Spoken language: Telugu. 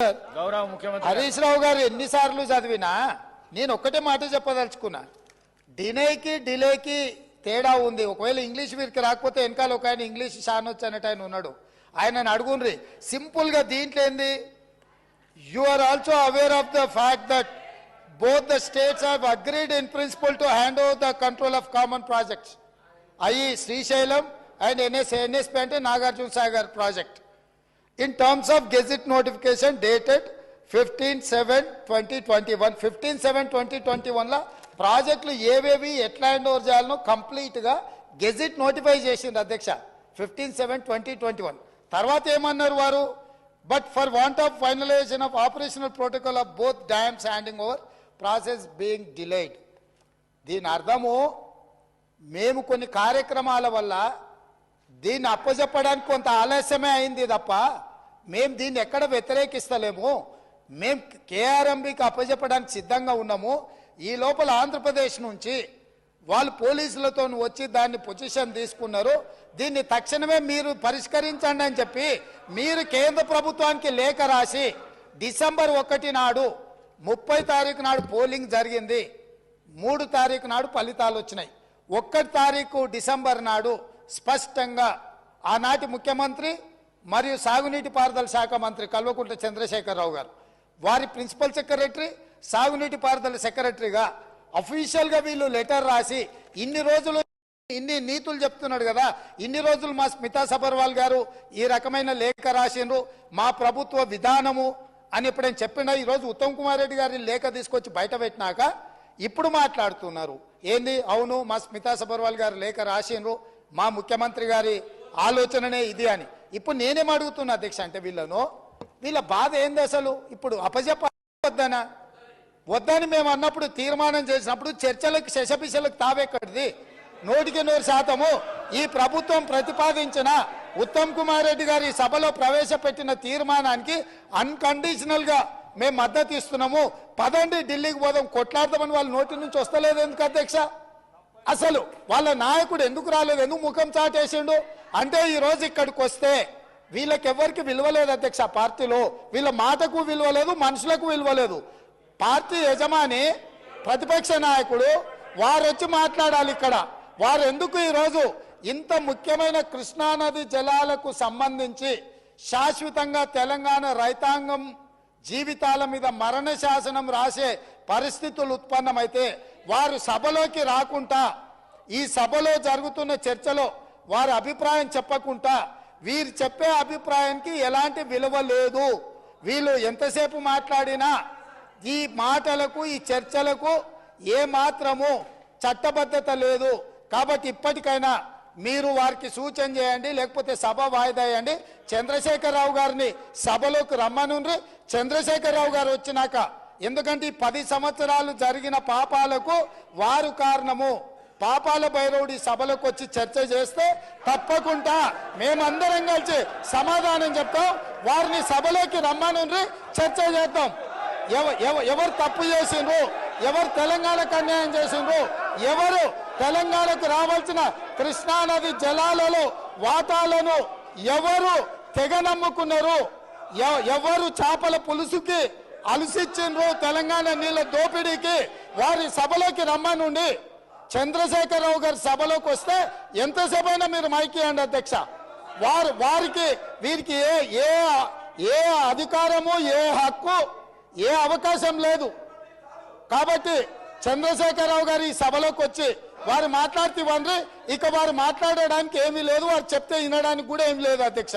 గౌరవ ముఖ్యమంత్రి హరీష్ రావు గారు ఎన్నిసార్లు చదివినా నేను ఒక్కటే మాట చెప్పదలుచుకున్నా. డిలేకి తేడా ఉంది. ఒకవేళ ఇంగ్లీష్ వీరికి రాకపోతే వెనకాల ఒక ఆయన ఇంగ్లీష్ షానొచ్చు అన్నట్టు ఆయన ఉన్నాడు. ఆయనను అడుగుండ్రి. సింపుల్ గా దీంట్లో ఏంది, you are also aware of the fact that both the states have agreed in principle to hand over the control of common projects, i.e. Srisailam and NSP ante Nagarjuna Sagar project, in terms of gazette notification dated 15/7/2021. 15/7/2021 la ప్రాజెక్టులు ఏవేవి ఎట్లా హ్యాండ్ ఓవర్ చేయాలనో కంప్లీట్ గా గెజిట్ నోటిఫై చేసింది అధ్యక్ష 15/7/2021. తర్వాత ఏమన్నారు వారు, but for want of finalisation of operational protocol of both dams handing over process being delayed. దీని అర్థము మేము కొన్ని కార్యక్రమాల వల్ల దీన్ని అప్పజెప్పడానికి కొంత ఆలస్యమే అయింది తప్ప మేము దీన్ని ఎక్కడ వ్యతిరేకిస్తలేము. మేము కేఆర్ఎంబికి అప్పజెప్పడానికి సిద్ధంగా ఉన్నాము. ఈ లోపల ఆంధ్రప్రదేశ్ నుంచి వాళ్ళు పోలీసులతో వచ్చి దాన్ని పొజిషన్ తీసుకున్నారు. దీన్ని తక్షణమే మీరు పరిష్కరించండి అని చెప్పి మీరు కేంద్ర ప్రభుత్వానికి లేఖ రాసి డిసెంబర్ 1 నాడు 30 తారీఖు నాడు పోలింగ్ జరిగింది. 3 తారీఖు నాడు ఫలితాలు వచ్చినాయి. 1 తారీఖు డిసెంబర్ నాడు స్పష్టంగా ఆనాటి ముఖ్యమంత్రి మరియు సాగునీటి పారుదల శాఖ మంత్రి కల్వకుంట్ల చంద్రశేఖరరావు గారు, వారి ప్రిన్సిపల్ సెక్రటరీ, సాగునీటి పారుదల సెక్రటరీగా అఫీషియల్ గా వీళ్ళు లెటర్ రాసి ఇన్ని రోజులు ఇన్ని నీతులు చెప్తున్నాడు కదా, ఇన్ని రోజులు మా స్మితా సబర్వాల్ గారు ఈ రకమైన లేఖ రాసిండ్రు, మా ప్రభుత్వ విధానము అని ఎప్పుడైనా చెప్పినా ఈరోజు ఉత్తమ్ కుమార్ రెడ్డి గారిని లేఖ తీసుకొచ్చి బయట పెట్టినాక ఇప్పుడు మాట్లాడుతున్నారు ఏంది, అవును మా స్మితా సబర్వాల్ గారు లేఖ రాసిండ్రు, మా ముఖ్యమంత్రి గారి ఆలోచననే ఇది అని. ఇప్పుడు నేనేం అడుగుతున్నా అధ్యక్ష అంటే వీళ్ళ బాధ ఏంది అసలు, ఇప్పుడు అప్పజెప్ప వద్దని మేము అన్నప్పుడు తీర్మానం చేసినప్పుడు చర్చలకు శశపిశలకు తావెక్కడిది. 100% ఈ ప్రభుత్వం ప్రతిపాదించిన ఉత్తమ్ కుమార్ రెడ్డి గారి సభలో ప్రవేశపెట్టిన తీర్మానానికి అన్కండిషనల్ గా మేము మద్దతు ఇస్తున్నాము. పదండి ఢిల్లీకి పోదాం కొట్లాడదామని వాళ్ళ నోటి నుంచి వస్తలేదు ఎందుకు అధ్యక్ష? అసలు వాళ్ళ నాయకుడు ఎందుకు రాలేదు, ఎందుకు ముఖం చాటేసిండు అంటే ఈ రోజు ఇక్కడికి వస్తే వీళ్ళకి ఎవరికి విలువలేదు అధ్యక్ష. పార్టీలో వీళ్ళ మాటకు విలువలేదు, మనుషులకు విలువలేదు. పార్టీ యజమాని ప్రతిపక్ష నాయకుడు వారు వచ్చి మాట్లాడాలి ఇక్కడ. వారు ఎందుకు ఈరోజు ఇంత ముఖ్యమైన కృష్ణానది జలాలకు సంబంధించి శాశ్వతంగా తెలంగాణ రైతాంగం జీవితాల మీద మరణ శాసనం రాసే పరిస్థితులు ఉత్పన్నమైతే వారు సభలోకి రాకుండా ఈ సభలో జరుగుతున్న చర్చలో వారి అభిప్రాయం చెప్పకుండా వీరు చెప్పే అభిప్రాయానికి ఎలాంటి విలువ లేదు. వీళ్ళు ఎంతసేపు మాట్లాడినా ఈ మాటలకు ఈ చర్చలకు ఏ మాత్రము చట్టబద్ధత లేదు. కాబట్టి ఇప్పటికైనా మీరు వారికి సూచన చేయండి, లేకపోతే సభ వాయిదా వేయండి. చంద్రశేఖరరావు గారిని సభలోకి రమ్మనుండ్రి. చంద్రశేఖరరావు గారు వచ్చినాక, ఎందుకంటే ఈ 10 సంవత్సరాలు జరిగిన పాపాలకు వారు కారణము. పాపాల భైరవుడి సభలోకి వచ్చి చర్చ చేస్తే తప్పకుండా మేమందరం కలిసి సమాధానం చెప్తాం. వారిని సభలోకి రమ్మనుండ్రి, చర్చ చేద్దాం. ఎవరు తప్పు చేసిండ్రు, ఎవరు తెలంగాణకు అన్యాయం చేసిండ్రు, ఎవరు తెలంగాణకు రావాల్సిన కృష్ణానది జలాలలో వాటాలను ఎవరు తెగనమ్ముకున్నారు, ఎవరు చేపల పులుసుకి అలసిచ్చిండ్రు వారి నీళ్ళ దోపిడీకి, వారి సభలోకి రమ్మనుండి. చంద్రశేఖరరావు గారి సభలోకి వస్తే ఎంతసేపు అయినా మీరు మైకియండి అధ్యక్ష. వీరికి ఏ అధికారము, ఏ హక్కు, ఏ అవకాశం లేదు. కాబట్టి చంద్రశేఖరరావు గారు ఈ సభలోకి వచ్చి వారు మాట్లాడితే ఇవ్వండి. ఇక వారు మాట్లాడడానికి ఏమీ లేదు, వారు చెప్తే వినడానికి కూడా ఏమీ లేదు అధ్యక్ష.